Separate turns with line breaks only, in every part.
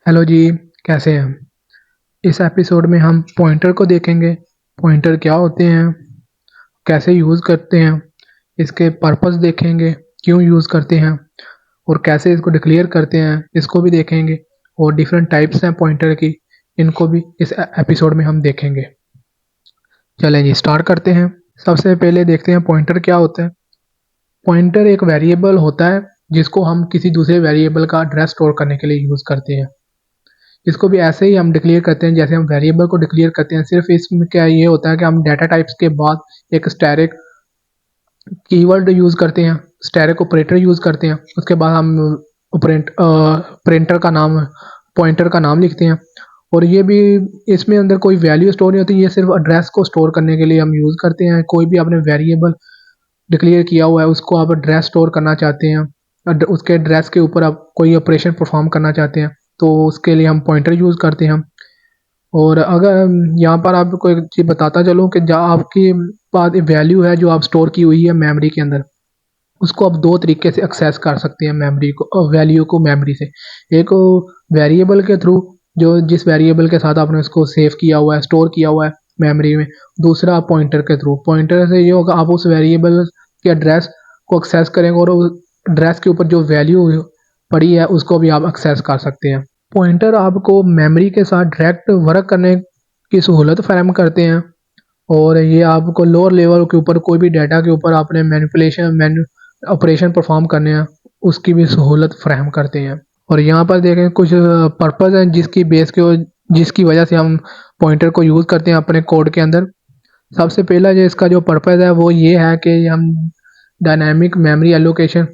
Hello जी, कैसे हैं? इस एपिसोड में हम पॉइंटर को देखेंगे। पॉइंटर क्या होते हैं, कैसे यूज़ करते हैं, इसके पर्पस देखेंगे, क्यों यूज़ करते हैं और कैसे इसको डिक्लेयर करते हैं, इसको भी देखेंगे। और डिफरेंट टाइप्स हैं पॉइंटर की, इनको भी इस एपिसोड में हम देखेंगे। चलें जी, स्टार्ट करते हैं। सबसे पहले देखते हैं पॉइंटर क्या होता है। पॉइंटर एक वेरिएबल होता है जिसको हम किसी दूसरे वेरिएबल का एड्रेस स्टोर करने के लिए यूज़ करते हैं। इसको भी ऐसे ही हम डिक्लेयर करते हैं जैसे हम वेरिएबल को डिक्लेयर करते हैं। सिर्फ इसमें क्या ये होता है कि हम डाटा टाइप्स के बाद एक स्टैटिक कीवर्ड यूज़ करते हैं, स्टैटिक ऑपरेटर यूज़ करते हैं। उसके बाद हम प्रिंटर का नाम, पॉइंटर का नाम लिखते हैं। और ये भी, इसमें अंदर कोई वैल्यू स्टोर नहीं होती, ये सिर्फ एड्रेस को स्टोर करने के लिए हम यूज़ करते हैं। कोई भी आपने वेरिएबल डिक्लेयर किया हुआ है, उसको आप एड्रेस स्टोर करना चाहते हैं, उसके एड्रेस के ऊपर आप कोई ऑपरेशन परफॉर्म करना चाहते हैं, तो उसके लिए हम पॉइंटर यूज़ करते हैं। और अगर यहाँ पर आपको एक चीज़ बताता चलूँ कि जहाँ आपकी पास वैल्यू है जो आप स्टोर की हुई है मेमोरी के अंदर, उसको आप दो तरीके से एक्सेस कर सकते हैं मेमोरी को, वैल्यू को मेमोरी से। एक वेरिएबल के थ्रू, जो जिस वेरिएबल के साथ आपने उसको सेव किया हुआ है, स्टोर किया हुआ है मेमोरी में। दूसरा पॉइंटर के थ्रू, पॉइंटर से ये होगा आप उस वेरिएबल के एड्रेस को एक्सेस करेंगे और उस एड्रेस के ऊपर जो वैल्यू पड़ी है उसको भी आप एक्सेस कर सकते हैं। पॉइंटर आपको मेमोरी के साथ डायरेक्ट वर्क करने की सहूलत फराहम करते हैं। और ये आपको लोअर लेवल के ऊपर कोई भी डाटा के ऊपर आपने मैनिपुलेशन ऑपरेशन परफॉर्म करने हैं, उसकी भी सहूलत फराहम करते हैं। और यहाँ पर देखें कुछ पर्पस हैं जिसकी वजह से हम पॉइंटर को यूज़ करते हैं अपने कोड के अंदर। सबसे पहला जो इसका जो पर्पस है वो ये है कि हम डायनामिक मेमोरी एलोकेशन,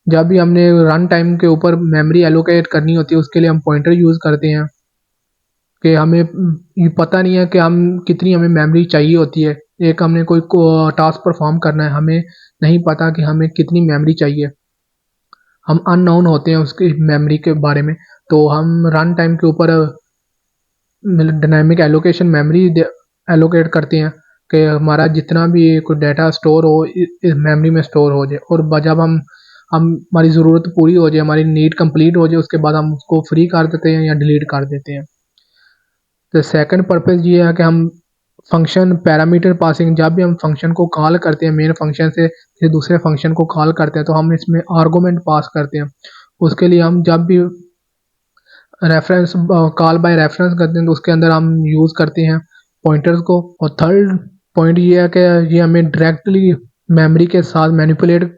जब भी हमने रन टाइम के ऊपर मेमोरी एलोकेट करनी होती है उसके लिए हम पॉइंटर यूज़ करते हैं। कि हमें ये पता नहीं है कि हम कितनी हमें मेमोरी चाहिए होती है। एक हमने कोई टास्क परफॉर्म करना है, हमें नहीं पता कि हमें कितनी मेमोरी चाहिए, हम अननोन होते हैं उसकी मेमोरी के बारे में। तो हम रन टाइम के ऊपर डायनामिक एलोकेशन मेमोरी एलोकेट करते हैं कि हमारा जितना भी कोई डाटा स्टोर हो इस मेमोरी में स्टोर हो जाए। और जब हम हमारी ज़रूरत पूरी हो जाए, हमारी नीड कंप्लीट हो जाए, उसके बाद हम उसको फ्री कर देते हैं या डिलीट कर देते हैं। तो सेकंड पर्पस ये है कि हम फंक्शन पैरामीटर पासिंग, जब भी हम फंक्शन को कॉल करते हैं, मेन फंक्शन से किसी दूसरे फंक्शन को कॉल करते हैं, तो हम इसमें आर्गुमेंट पास करते हैं। उसके लिए हम जब भी रेफरेंस कॉल बाय रेफरेंस करते हैं तो उसके अंदर हम यूज़ करते हैं पॉइंटर्स को। और थर्ड पॉइंट ये है कि ये हमें डायरेक्टली मेमोरी के साथ मैनिपुलेट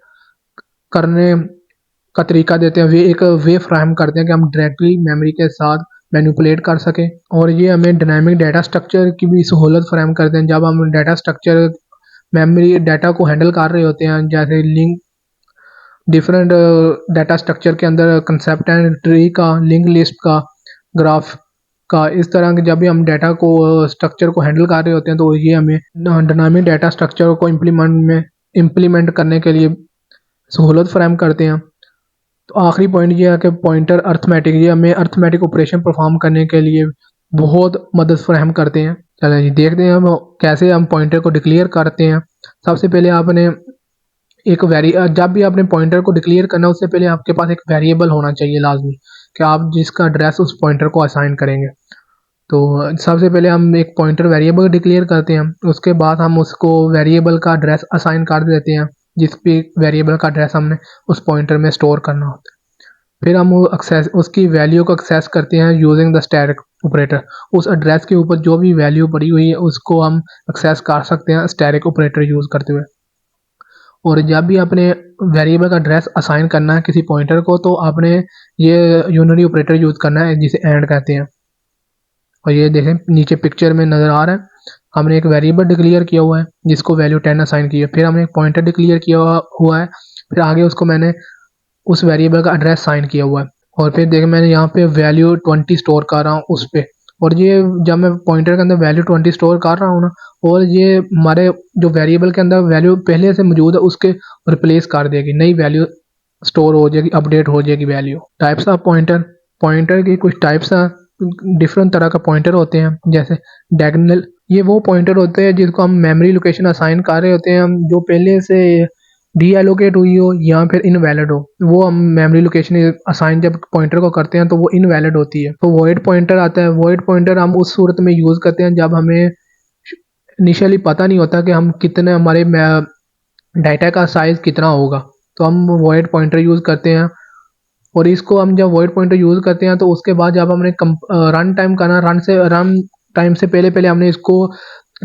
करने का तरीका देते हैं, वे एक वे फ्राहम करते हैं कि हम डायरेक्टली मेमोरी के साथ मैनिपुलेट कर सकें। और ये हमें डायनामिक डाटा स्ट्रक्चर की भी सहूलत फ्राहम करते हैं। जब हम डाटा स्ट्रक्चर मेमोरी डाटा को हैंडल कर रहे होते हैं, जैसे लिंक डिफरेंट डाटा स्ट्रक्चर के अंदर कंसेप्ट एंड ट्री का, लिंक लिस्ट का, ग्राफ का, इस तरह के जब भी हम डाटा को स्ट्रक्चर को हैंडल कर रहे होते हैं तो ये हमें डायनामिक डाटा स्ट्रक्चर को इम्प्लीमेंट करने के लिए सहूलत फ्राहम करते हैं। तो आखिरी पॉइंट ये है कि पॉइंटर अर्थमेटिक, ये हमें अर्थमेटिक ऑपरेशन परफॉर्म करने के लिए बहुत मदद फ्राहम करते हैं। चलिए जी, देखते हैं हम कैसे हम पॉइंटर को डिक्लेयर करते हैं। सबसे पहले आपने जब भी आपने पॉइंटर को डिक्लेयर करना है उससे पहले आपके पास एक वेरिएबल होना चाहिए लाजमी, कि आप जिसका एड्रेस उस पॉइंटर को असाइन करेंगे। तो सबसे पहले हम एक पॉइंटर वेरिएबल डिक्लेयर करते हैं, उसके बाद हम उसको वेरिएबल का एड्रेस असाइन कर देते हैं जिस भी वेरिएबल का एड्रेस हमने उस पॉइंटर में स्टोर करना होता है। फिर हम उसकी वैल्यू को एक्सेस करते हैं यूजिंग द स्टैटिक ऑपरेटर। उस एड्रेस के ऊपर जो भी वैल्यू पड़ी हुई है उसको हम एक्सेस कर सकते हैं स्टैटिक ऑपरेटर यूज़ करते हुए। और जब भी आपने वेरिएबल का एड्रेस असाइन करना है किसी पॉइंटर को, तो आपने ये यूनरी ऑपरेटर यूज़ करना है जिसे एंड कहते हैं। और ये देखें नीचे पिक्चर में नज़र आ रहा है, हमने एक वेरिएबल डिक्लेयर किया हुआ है जिसको वैल्यू 10 असाइन की है। फिर हमने एक पॉइंटर डिक्लेयर किया हुआ है, फिर आगे उसको मैंने उस वेरिएबल का एड्रेस साइन किया हुआ है। और फिर देखें मैंने यहाँ पे वैल्यू 20 स्टोर कर रहा हूँ उस पे। और ये जब मैं पॉइंटर के अंदर वैल्यू 20 स्टोर कर रहा हूँ ना, और ये हमारे जो वेरिएबल के अंदर वैल्यू पहले से मौजूद है उसके रिप्लेस कर देगी, नई वैल्यू स्टोर हो जाएगी, अपडेट हो जाएगी value. Types of pointer, pointer की कुछ टाइप्स हैं, डिफरेंट तरह का पॉइंटर होते हैं। जैसे डायगोनल, ये वो पॉइंटर होते हैं जिसको हम मेमोरी लोकेशन असाइन कर रहे होते हैं, हम जो पहले से डी एलोकेट हुई हो या फिर इनवैलिड हो, वो हम मेमोरी लोकेशन असाइन जब पॉइंटर को करते हैं तो वो इनवैलिड होती है। तो वॉइड पॉइंटर आता है। वॉइड पॉइंटर हम उस सूरत में यूज़ करते हैं जब हमें इनिशियली पता नहीं होता कि हम कितने हमारे डाटा का साइज कितना होगा, तो हम वॉइड पॉइंटर यूज़ करते हैं। और इसको हम जब वॉइड पॉइंटर यूज़ करते हैं तो उसके बाद जब हमने रन टाइम करना, रन टाइम से पहले पहले हमने इसको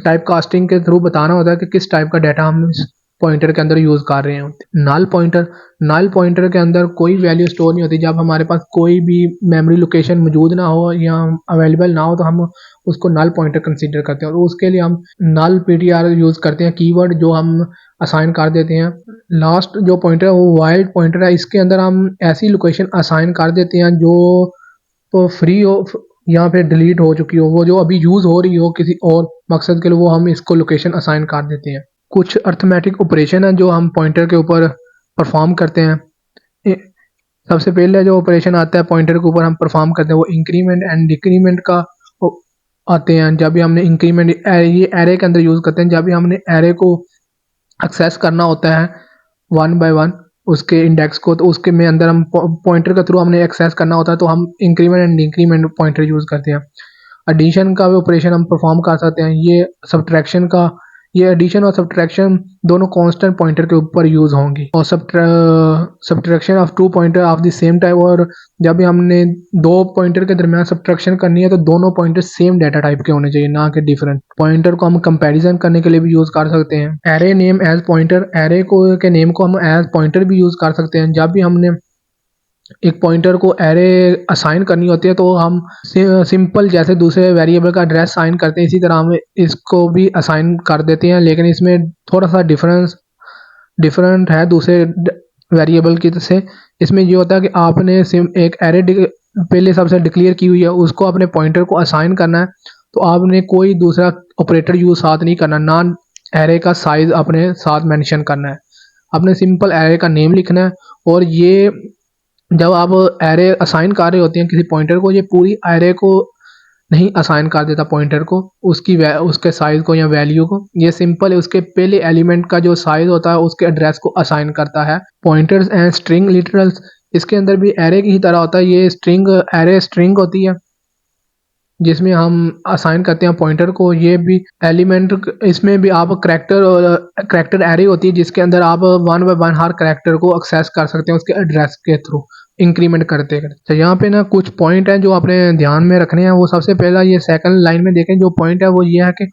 टाइप कास्टिंग के थ्रू बताना होता है कि किस टाइप का डाटा हम इस पॉइंटर के अंदर यूज़ कर रहे हैं। नल पॉइंटर के अंदर कोई वैल्यू स्टोर नहीं होती। जब हमारे पास कोई भी मेमोरी लोकेशन मौजूद ना हो या अवेलेबल ना हो तो हम उसको नल पॉइंटर कंसीडर करते हैं, और उसके लिए हम नल पीटीआर यूज़ करते हैं, कीवर्ड जो हम असाइन कर देते हैं। लास्ट जो पॉइंटर है वो वाइल्ड पॉइंटर है। इसके अंदर हम ऐसी लोकेशन असाइन कर देते हैं जो तो फ्री हो या फिर डिलीट हो चुकी हो, वो जो अभी यूज़ हो रही हो किसी और मकसद के लिए, वो हम इसको लोकेशन असाइन कर देते हैं। कुछ अर्थमेटिक ऑपरेशन है जो हम पॉइंटर के ऊपर परफॉर्म करते हैं। सबसे पहले जो ऑपरेशन आता है पॉइंटर के ऊपर हम परफॉर्म करते हैं वो इंक्रीमेंट एंड डिक्रीमेंट का आते हैं। जब भी हमने इंक्रीमेंट ये एरे के अंदर यूज़ करते हैं, जब भी हमने एरे को एक्सेस करना होता है वन बाय वन उसके इंडेक्स को, तो उसके में अंदर हम पॉइंटर के थ्रू हमने एक्सेस करना होता है तो हम increment and increment pointer use करते हैं। एडिशन का भी ऑपरेशन हम परफॉर्म कर सकते हैं। ये एडिशन और सब्ट्रैक्शन दोनों कांस्टेंट पॉइंटर के ऊपर यूज़ होंगी। और subtraction of two pointer of the same type, और जब भी हमने दो पॉइंटर के दरमियान सब्ट्रैक्शन करनी है तो दोनों पॉइंटर सेम डाटा टाइप के होने चाहिए, ना कि डिफरेंट। पॉइंटर को हम कंपैरिजन करने के लिए भी यूज़ कर सकते हैं। Array name as pointer, array को के नेम को हम एज पॉइंटर भी यूज़ कर सकते हैं। जब भी हमने एक पॉइंटर को एरे असाइन करनी होती है तो हम सिंपल जैसे दूसरे वेरिएबल का एड्रेस असाइन करते हैं, इसी तरह हम इसको भी असाइन कर देते हैं, लेकिन इसमें थोड़ा सा डिफरेंट है दूसरे वेरिएबल की से। इसमें ये होता है कि आपने एक एरे पहले सबसे डिक्लेयर की हुई है, उसको अपने पॉइंटर को असाइन करना है, तो आपने कोई दूसरा ऑपरेटर यूज साथ नहीं करना, ना एरे का साइज अपने साथ मेंशन करना है। आपने सिंपल एरे का नेम लिखना है, और ये जब आप एरे असाइन कर रहे होते हैं किसी पॉइंटर को, ये पूरी एरे को नहीं असाइन कर देता पॉइंटर को, उसके साइज को या वैल्यू को। ये सिंपल है उसके पहले एलिमेंट का जो साइज होता है उसके एड्रेस को असाइन करता है। पॉइंटर्स एंड स्ट्रिंग लिटरल्स, इसके अंदर भी एरे की ही तरह होता है। ये एरे स्ट्रिंग होती है जिसमें हम असाइन करते हैं पॉइंटर को। ये भी एलिमेंट, इसमें भी आप करैक्टर एरे होती है जिसके अंदर आप one by one her character को एक्सेस कर सकते हैं उसके एड्रेस के थ्रू इंक्रीमेंट करते करते। तो यहाँ पे ना कुछ पॉइंट हैं जो आपने ध्यान में रखने हैं। वो सबसे पहला ये सेकंड लाइन में देखें, जो पॉइंट है वो ये है कि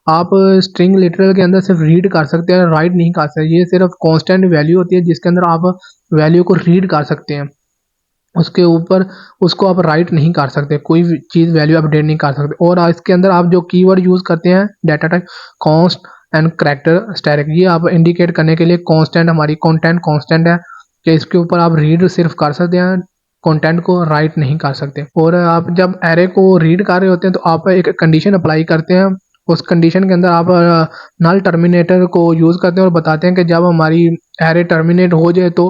आप स्ट्रिंग लिटरल के अंदर सिर्फ रीड कर सकते हैं, राइट नहीं कर सकते। ये सिर्फ कांस्टेंट वैल्यू होती है जिसके अंदर आप वैल्यू को रीड कर सकते हैं, उसके ऊपर उसको आप राइट नहीं कर सकते, कोई भी चीज़ वैल्यू अपडेट नहीं कर सकते। और इसके अंदर आप जो कीवर्ड यूज़ करते हैं data type const and character static, ये आप इंडिकेट करने के लिए कांस्टेंट, हमारी कंटेंट कांस्टेंट है कि इसके ऊपर आप रीड सिर्फ कर सकते हैं, कंटेंट को राइट नहीं कर सकते। और आप जब एरे को रीड कर रहे होते हैं तो आप एक कंडीशन अप्लाई करते हैं। उस कंडीशन के अंदर आप नल टर्मिनेटर को यूज़ करते हैं और बताते हैं कि जब हमारी एरे टर्मिनेट हो जाए तो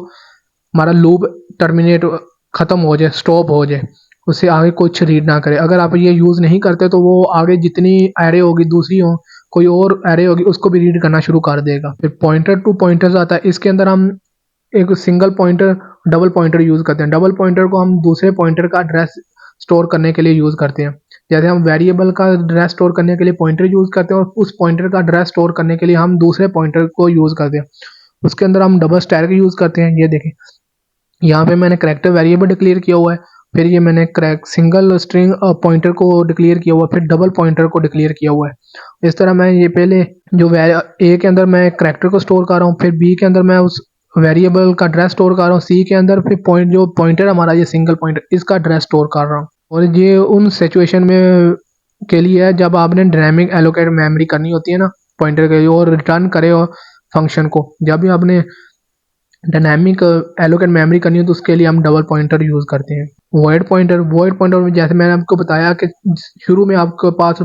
हमारा लूप टर्मिनेट ख़त्म हो जाए, स्टॉप हो जाए, उससे आगे कुछ रीड ना करे। अगर आप ये यूज़ नहीं करते तो वो आगे जितनी एरे होगी, दूसरी हो कोई और एरे होगी, उसको भी रीड करना शुरू कर देगा। फिर पॉइंटर टू पॉइंटर्स आता है। इसके अंदर हम एक single pointer double pointer use करते हैं। डबल पॉइंटर को हम दूसरे पॉइंटर का एड्रेस स्टोर करने के लिए यूज़ करते हैं। जैसे हम वेरिएबल का एड्रेस स्टोर करने के लिए पॉइंटर यूज़ करते हैं, और उस पॉइंटर का एड्रेस स्टोर करने के लिए हम दूसरे पॉइंटर को यूज़ करते हैं। उसके अंदर हम डबल स्टैक यूज़ करते हैं। ये देखें, यहाँ पे मैंने करैक्टर वेरिएबल डिक्लेयर किया हुआ है, फिर ये मैंने सिंगल स्ट्रिंग पॉइंटर को डिक्लेयर किया हुआ है, फिर डबल पॉइंटर को डिक्लेयर किया हुआ है। इस तरह मैं ये पहले जो ए के अंदर मैं करैक्टर को स्टोर कर रहा हूँ, फिर बी के अंदर मैं उस वेरिएबल का एड्रेस स्टोर कर रहा हूँ, सी के अंदर फिर जो पॉइंटर हमारा ये सिंगल पॉइंटर, इसका एड्रेस स्टोर कर रहा हूँ। और ये उन सिचुएशन में के लिए है जब आपने डायनेमिक एलोकेट मेमोरी करनी होती है ना पॉइंटर के लिए, और रिटर्न करे हो फंक्शन को। जब भी आपने डायनामिक एलोकेट मेमोरी करनी हो तो उसके लिए हम डबल पॉइंटर यूज़ करते हैं। वॉइड पॉइंटर में जैसे मैंने आपको बताया कि शुरू में आपके पास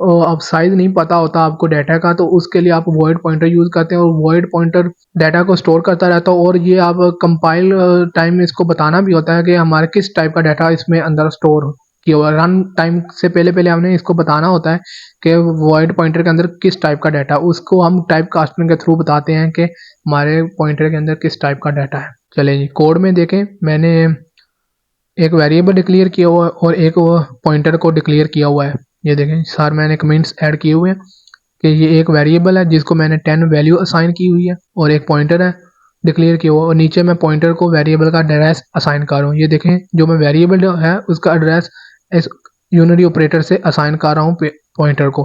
अब साइज नहीं पता होता आपको डाटा का, तो उसके लिए आप वॉइड पॉइंटर यूज़ करते हैं, और वॉइड पॉइंटर डाटा को स्टोर करता रहता है। और ये आप कंपाइल टाइम में इसको बताना भी होता है कि हमारे किस टाइप का डाटा इसमें अंदर स्टोर किया हुआ है। रन टाइम से पहले पहले हमने इसको बताना होता है कि वॉइड पॉइंटर के अंदर किस टाइप का डाटा, उसको हम टाइप कास्टिंग के थ्रू बताते हैं कि हमारे पॉइंटर के अंदर किस टाइप का डाटा है। चले जी कोड में देखें, मैंने एक वेरिएबल डिक्लेयर किया हुआ है और एक वो पॉइंटर को डिक्लेयर किया हुआ है। ये देखें सर मैंने कमेंट्स ऐड किए हुए हैं कि ये एक वेरिएबल है जिसको मैंने 10 वैल्यू असाइन की हुई है और एक पॉइंटर है डिक्लेयर किया हुआ, और नीचे मैं पॉइंटर को वेरिएबल का एड्रेस असाइन कर रहा हूँ। ये देखें जो मैं वेरिएबल है उसका एड्रेस इस यूनिटी ऑपरेटर से असाइन कर रहा हूँ पॉइंटर को।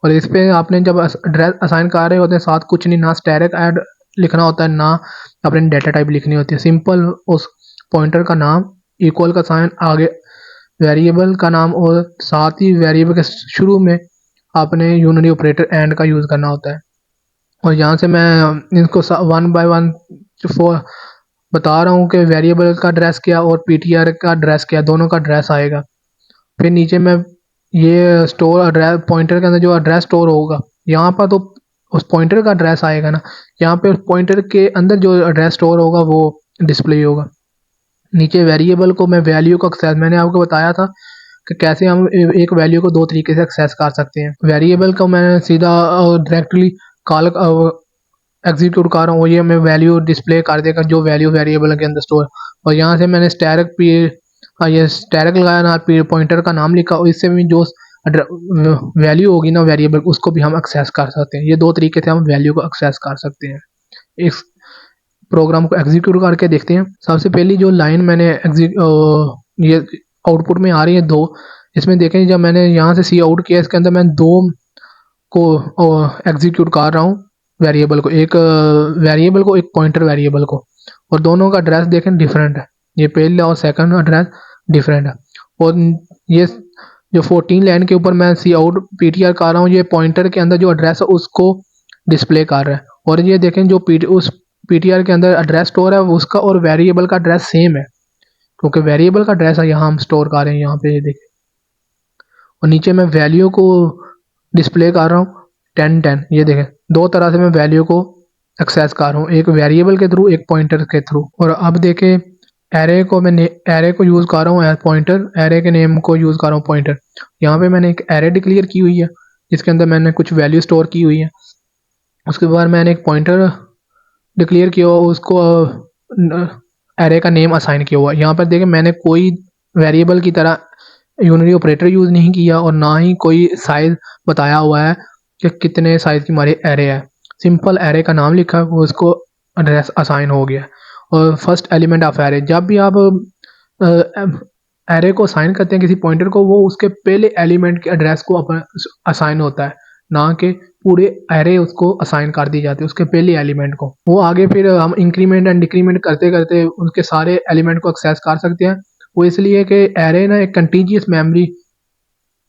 और इस पे आपने जब एड्रेस असाइन कर रहे होते हैं साथ कुछ नहीं, ना स्टैटिक ऐड लिखना होता है ना अपने डेटा टाइप लिखनी होती है, सिंपल उस पॉइंटर का नाम इक्वल का साइन आगे वेरिएबल का नाम और साथ ही वेरिएबल के शुरू में आपने यूनिटी ऑपरेटर एंड का यूज़ करना होता है। और यहाँ से मैं इनको वन बाय वन बता रहा हूँ कि वेरिएबल का एड्रेस क्या और पीटीआर का एड्रेस क्या, दोनों का एड्रेस आएगा। फिर नीचे में ये स्टोर एड्रेस पॉइंटर के अंदर जो एड्रेस स्टोर होगा यहाँ पर तो उस पॉइंटर का एड्रेस आएगा ना, यहाँ पे उस पॉइंटर के अंदर जो एड्रेस स्टोर होगा वो डिस्प्ले होगा। नीचे वेरिएबल को मैं वैल्यू को एक्सेस, मैंने आपको बताया था कि कैसे हम एक वैल्यू को दो तरीके से एक्सेस कर सकते हैं। वेरिएबल को मैंने सीधा डायरेक्टली कॉल एग्जीक्यूट कर रहा हूँ, ये मैं वैल्यू डिस्प्ले कर देगा जो वैल्यू वेरिएबल के अंदर स्टोर। और यहाँ से मैंने स्टैटिक ये स्टैटिक लगाया ना, पॉइंटर का नाम लिखा और इससे भी जो वैल्यू होगी ना वेरिएबल उसको भी हम एक्सेस कर सकते हैं। ये दो तरीके से हम वैल्यू को एक्सेस कर सकते हैं। इस प्रोग्राम को एग्जीक्यूट करके देखते हैं। सबसे पहली जो लाइन मैंने ये आउटपुट में आ रही है दो, इसमें देखें जब मैंने यहाँ से सी आउट किया इसके अंदर मैं दो को एग्जीक्यूट कर रहा हूँ वेरिएबल को, एक वेरिएबल को एक पॉइंटर वेरिएबल को, और दोनों का एड्रेस देखें डिफरेंट है, ये पहला और सेकंड एड्रेस डिफरेंट है। और ये जो 14 लाइन के ऊपर मैं सी आउट पीटीआर कर रहा हूँ ये पॉइंटर के अंदर जो एड्रेस है उसको डिस्प्ले कर रहा है। और ये देखें जो उस पीटीआर के अंदर एड्रेस स्टोर है उसका और वेरिएबल का एड्रेस सेम है, क्योंकि वेरिएबल का एड्रेस है यहाँ हम स्टोर कर रहे हैं यहाँ पे, ये देखें। और नीचे मैं वैल्यू को डिस्प्ले कर रहा हूँ 10 ये देखें दो तरह से मैं वैल्यू को एक्सेस कर रहा हूँ, एक वेरिएबल के थ्रू एक पॉइंटर के थ्रू। और अब देखें एरे को मैं एरे को यूज़ कर रहा हूँ एज पॉइंटर, एरे के नेम को यूज़ कर रहा हूँ पॉइंटर। यहाँ पे मैंने एक एरे डिक्लेयर की हुई है जिसके अंदर मैंने कुछ वैल्यू स्टोर की हुई है। उसके बाद मैंने एक पॉइंटर डिक्लेयर किया हुआ उसको एरे का नेम असाइन किया हुआ। यहाँ पर देखें मैंने कोई वेरिएबल की तरह यूनिटी ऑपरेटर यूज़ नहीं किया और ना ही कोई साइज बताया हुआ है कि कितने साइज की हमारी एरे है। सिंपल एरे का नाम लिखा वो उसको एड्रेस असाइन हो गया। और फर्स्ट एलिमेंट ऑफ एरे, जब भी आप एरे को असाइन करते हैं किसी पॉइंटर को वो उसके पहले एलिमेंट के एड्रेस को असाइन होता है, ना कि पूरे एरे उसको असाइन कर दी जाती है उसके पहले एलिमेंट को। वो आगे फिर हम इंक्रीमेंट एंड डिक्रीमेंट करते करते उनके सारे एलिमेंट को एक्सेस कर सकते हैं। वो इसलिए कि एरे ना एक कंटीजियस मेमोरी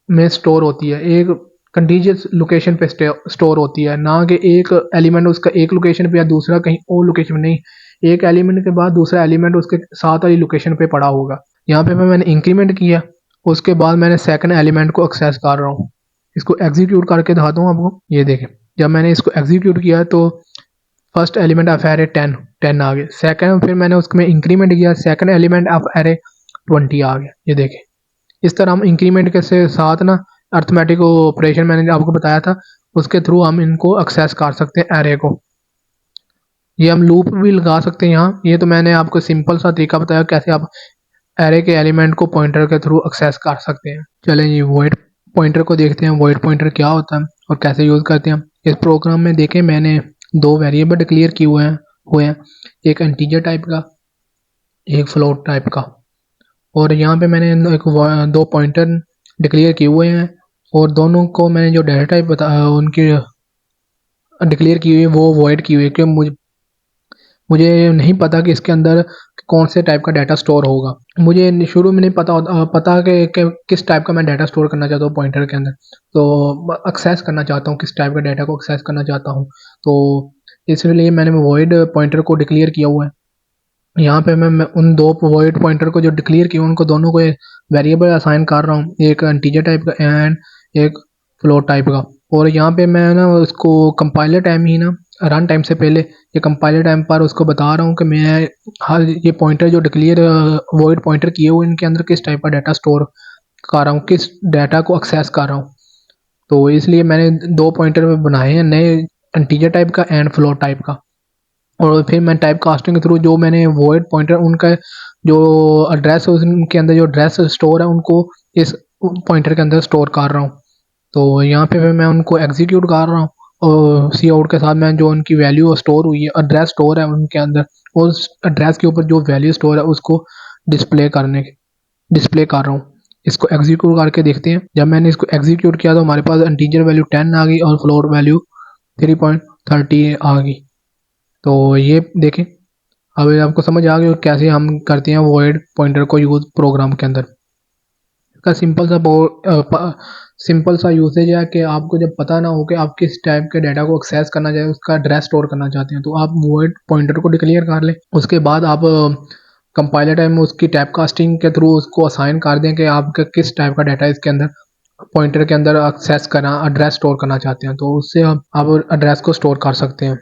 में स्टोर होती है, एक कंटीजियस लोकेशन पे स्टोर होती है, ना कि एक एलिमेंट उसका एक लोकेशन पे या दूसरा कहीं और लोकेशन में नहीं, एक एलिमेंट के बाद दूसरा एलिमेंट उसके साथ वाली लोकेशन पे पड़ा होगा। यहाँ पे मैंने इंक्रीमेंट किया उसके बाद मैंने सेकंड एलिमेंट को एक्सेस कर रहा हूँ। इसको एग्जीक्यूट करके दिखाता हूँ आपको, ये देखें जब मैंने इसको एग्जीक्यूट किया तो फर्स्ट एलिमेंट ऑफ एरे 10 आ गया। सेकंड फिर मैंने उसमें इंक्रीमेंट किया, सेकंड एलिमेंट ऑफ एरे 20 आ गया। ये देखें इस तरह हम इंक्रीमेंट के साथ ना अर्थमेटिक ऑपरेशन मैंने आपको बताया था उसके थ्रू हम इनको एक्सेस कर सकते हैं एरे को। ये हम लूप भी लगा सकते हैं यहाँ, ये तो मैंने आपको सिंपल सा तरीका बताया कैसे आप एरे के एलिमेंट को पॉइंटर के थ्रू एक्सेस कर सकते हैं। चलें जी वॉइड पॉइंटर को देखते हैं, वॉइड पॉइंटर क्या होता है और कैसे यूज़ करते हैं। इस प्रोग्राम में देखें मैंने दो वेरिएबल डिक्लेयर किए हुए हैं, एक इंटीजर टाइप का एक फ्लोट टाइप का। और यहाँ पे मैंने दो पॉइंटर डिक्लेयर किए हुए हैं और दोनों को मैंने जो डेटा टाइप उनकी डिक्लेयर की हुई है वो वॉइड की हुई है, क्योंकि मुझे नहीं पता कि इसके अंदर कौन से टाइप का डाटा स्टोर होगा। मुझे शुरू में नहीं पता कि किस टाइप का मैं डाटा स्टोर करना चाहता हूँ पॉइंटर के अंदर, तो एक्सेस करना चाहता हूँ किस टाइप का डाटा को एक्सेस करना चाहता हूँ, तो इसलिए मैंने वॉइड पॉइंटर को डिक्लेयर किया हुआ है। यहाँ पे मैं उन दो वॉइड पॉइंटर को जो डिक्लेयर किया उनको दोनों को वेरिएबल असाइन कर रहा हूँ, एक इंटीजर टाइप का एंड एक फ्लोट टाइप का। और यहाँ पे मैं ना उसको कंपाइलर टाइम ही ना रन टाइम से पहले ये कंपाइलर टाइम पर उसको बता रहा हूँ कि मैं हर ये पॉइंटर जो डिक्लेयर वॉइड पॉइंटर किए हुए इनके अंदर किस टाइप का डाटा स्टोर कर रहा हूँ, किस डाटा को एक्सेस कर रहा हूँ। तो इसलिए मैंने दो पॉइंटर बनाए हैं नए, इंटीजर टाइप का एंड फ्लोट टाइप का। और फिर मैं टाइप कास्टिंग के थ्रू जो मैंने वॉइड पॉइंटर उनका जो एड्रेस है उनके अंदर जो एड्रेस स्टोर है उनको इस पॉइंटर के अंदर स्टोर कर रहा हूँ। तो यहाँ पे मैं उनको एग्जीक्यूट कर रहा हूँ और सी आउट के साथ मैं जो उनकी वैल्यू स्टोर हुई है, एड्रेस स्टोर है उनके अंदर, उस एड्रेस के ऊपर जो वैल्यू स्टोर है उसको डिस्प्ले कर रहा हूँ। इसको एग्जीक्यूट करके देखते हैं। जब मैंने इसको एग्जीक्यूट किया तो हमारे पास इंटीजर वैल्यू 10 आ गई और फ्लोट वैल्यू 3.30 आ गई। तो ये देखें, अब आपको समझ आ गया कैसे हम करते हैं वॉइड पॉइंटर को यूज प्रोग्राम के अंदर। इसका सिंपल सा यूसेज है कि आपको जब पता ना हो कि आप किस टाइप के डाटा को एक्सेस करना चाहते हैं, उसका एड्रेस स्टोर करना चाहते हैं, तो आप वॉइड पॉइंटर को डिक्लेयर कर लें। उसके बाद आप कंपाइलर टाइम में उसकी टाइप कास्टिंग के थ्रू उसको असाइन कर दें कि आप किस टाइप का डाटा इसके अंदर पॉइंटर के अंदर एक्सेस करना, एड्रेस स्टोर करना चाहते हैं, तो उससे आप एड्रेस को स्टोर कर सकते हैं।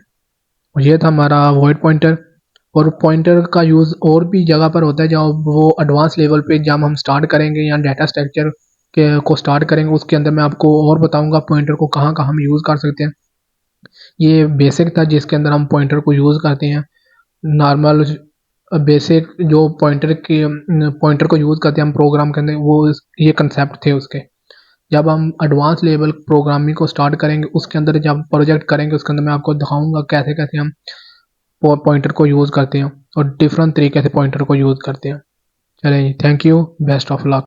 ये था हमारा वॉइड पॉइंटर। और पॉइंटर का यूज़ और भी जगह पर होता है जब वो एडवांस लेवल पे जब हम स्टार्ट करेंगे या डाटा स्ट्रक्चर के को स्टार्ट करेंगे, उसके अंदर मैं आपको और बताऊंगा पॉइंटर को कहाँ कहाँ हम यूज़ कर सकते हैं। ये बेसिक था जिसके अंदर हम पॉइंटर को यूज़ करते हैं। नॉर्मल बेसिक जो पॉइंटर को यूज़ करते हैं हम प्रोग्राम के अंदर, वो ये कंसेप्ट थे उसके। जब हम एडवांस लेवल प्रोग्रामिंग को स्टार्ट करेंगे, उसके अंदर जब प्रोजेक्ट करेंगे, उसके अंदर मैं आपको दिखाऊंगा कैसे कैसे हम पॉइंटर को यूज़ करते हैं और डिफरेंट तरीके से पॉइंटर को यूज़ करते हैं। चलिए, thank you, best of luck.